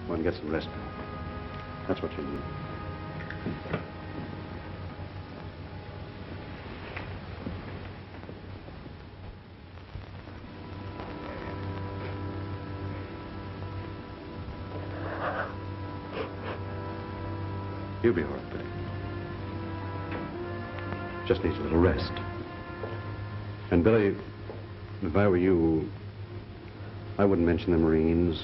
Go and get some rest. That's what you need. You'll be all right, Billy. Just needs a little rest. And, Billy, if I were you, I wouldn't mention the Marines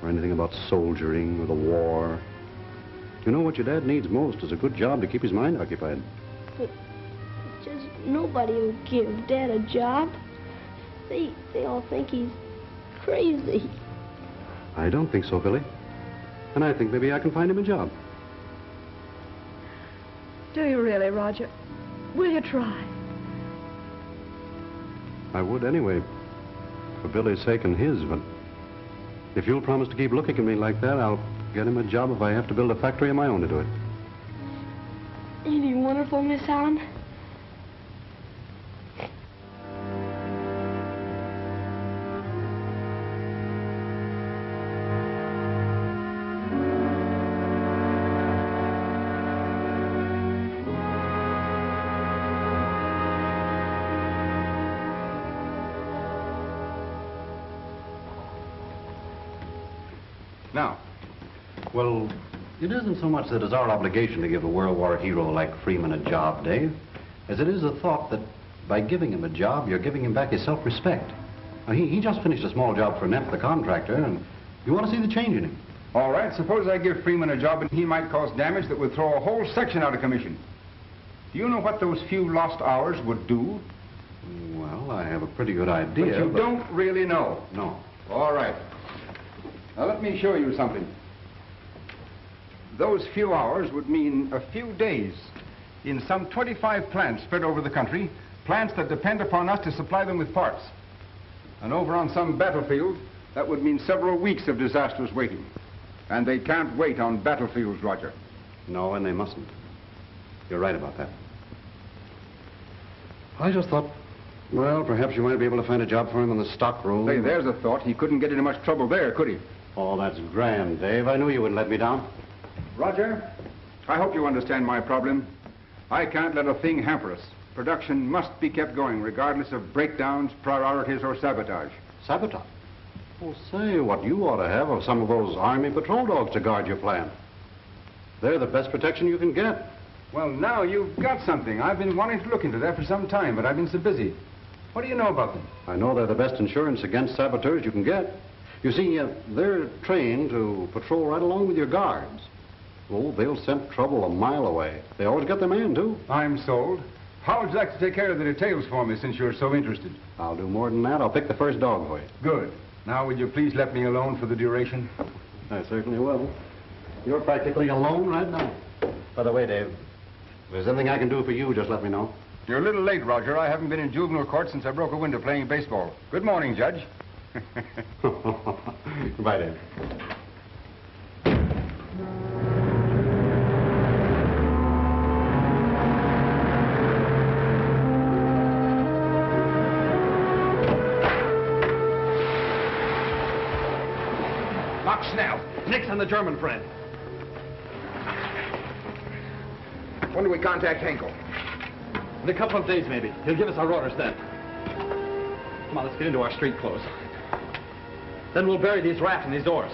or anything about soldiering or the war. You know what your dad needs most is a good job to keep his mind occupied. But just nobody will give Dad a job. They all think he's crazy. I don't think so, Billy. And I think maybe I can find him a job. Do you really, Roger? Will you try? I would anyway, for Billy's sake and his, but if you'll promise to keep looking at me like that, I'll get him a job if I have to build a factory of my own to do it. Ain't he wonderful, Miss Allen? Now, well, it isn't so much that it's our obligation to give a World War hero like Freeman a job, Dave, as it is the thought that by giving him a job, you're giving him back his self-respect. Now, he just finished a small job for Neff, the contractor, and you want to see the change in him. All right, suppose I give Freeman a job and he might cause damage that would throw a whole section out of commission. Do you know what those few lost hours would do? Well, I have a pretty good idea, but you don't really know. No. All right. Now, let me show you something. Those few hours would mean a few days in some 25 plants spread over the country, plants that depend upon us to supply them with parts. And over on some battlefield, that would mean several weeks of disastrous waiting. And they can't wait on battlefields, Roger. No, and they mustn't. You're right about that. I just thought, well, perhaps you might be able to find a job for him in the stockroom. Say, there's a thought. He couldn't get into much trouble there, could he? Oh, that's grand, Dave. I knew you wouldn't let me down. Roger, I hope you understand my problem. I can't let a thing hamper us. Production must be kept going, regardless of breakdowns, priorities, or sabotage. Sabotage? Well, say, what you ought to have are some of those Army patrol dogs to guard your plant. They're the best protection you can get. Well, now you've got something. I've been wanting to look into that for some time, but I've been so busy. What do you know about them? I know they're the best insurance against saboteurs you can get. You see, they're trained to patrol right along with your guards. Oh, they'll scent trouble a mile away. They always get their man, too. I'm sold. How would you like to take care of the details for me, since you're so interested? I'll do more than that. I'll pick the first dog for you. Good. Now, would you please let me alone for the duration? I certainly will. You're practically alone right now. By the way, Dave, if there's anything I can do for you, just let me know. You're a little late, Roger. I haven't been in juvenile court since I broke a window playing baseball. Good morning, Judge. Goodbye, Dave. Lock Snell. Nix and the German friend. When do we contact Henkel? In a couple of days, maybe. He'll give us our orders then. Come on, let's get into our street clothes. Then we'll bury these rats in these doors.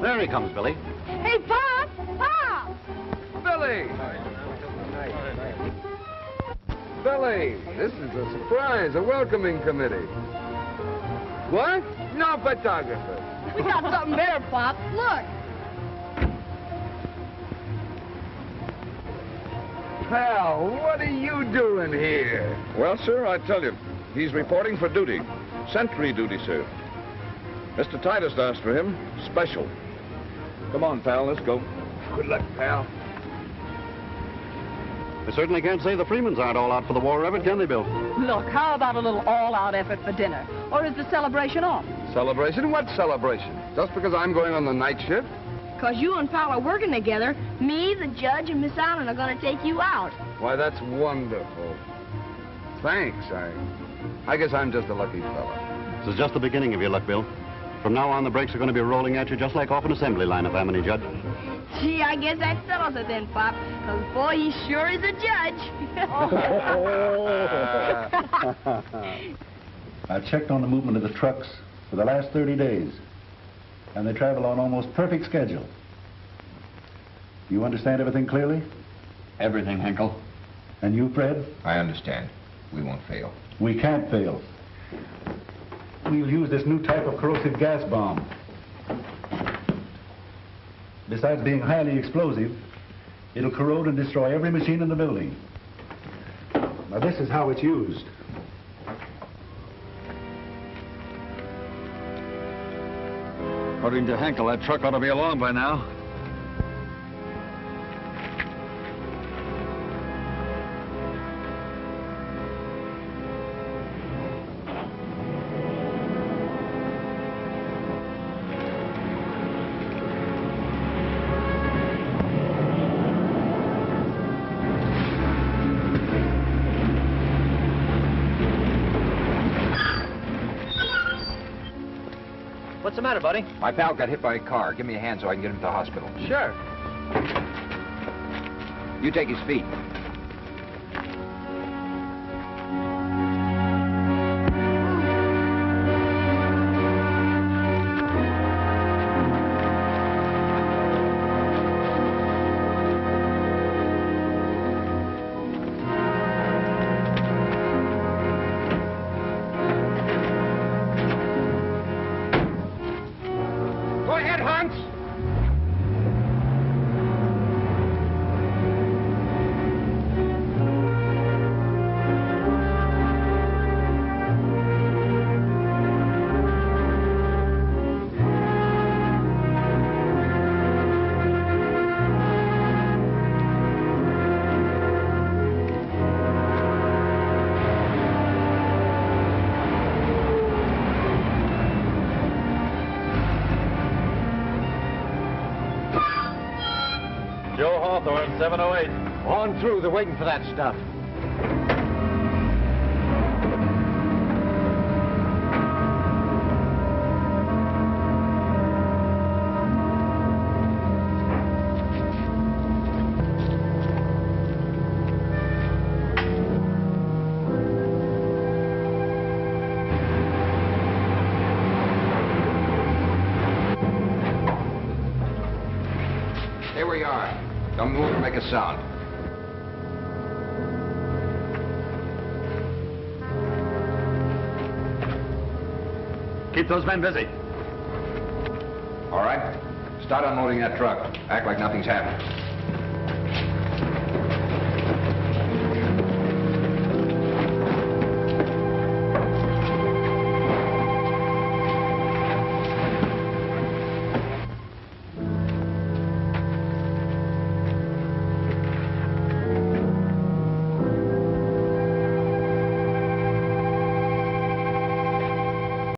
There he comes, Billy. Hey, Pop! Pop! Billy! Billy, this is a surprise, a welcoming committee. What? No photographer. We got something there, Pop. Look. Pal, what are you doing here? Well, sir, I tell you, he's reporting for duty. Sentry duty, sir. Mr. Titus asked for him, special. Come on, pal, let's go. Good luck, pal. I certainly can't say the Freemans aren't all out for the war effort, can they, Bill? Look, how about a little all-out effort for dinner? Or is the celebration off? Celebration? What celebration? Just because I'm going on the night shift? Because you and Pal are working together, me, the judge, and Miss Allen are going to take you out. Why, that's wonderful. Thanks. I guess I'm just a lucky fella. This is just the beginning of your luck, Bill. From now on, the brakes are going to be rolling at you just like off an assembly line, if I'm any judge. Gee, I guess that settles it then, Pop. Because, boy, he sure is a judge. I've checked on the movement of the trucks for the last 30 days, and they travel on almost perfect schedule. You understand everything clearly? Everything, Henkel. And you, Fred? I understand. We won't fail. We can't fail. We'll use this new type of corrosive gas bomb. Besides being highly explosive, it'll corrode and destroy every machine in the building. Now, this is how it's used. According to Henkel, that truck ought to be along by now. What's the matter, buddy? My pal got hit by a car. Give me a hand so I can get him to the hospital. Sure. You take his feet. Go ahead, Hans. Joe Hawthorne, 708. On through. They're waiting for that stuff. Here we are. Don't move or make a sound. Keep those men busy. All right. Start unloading that truck. Act like nothing's happened.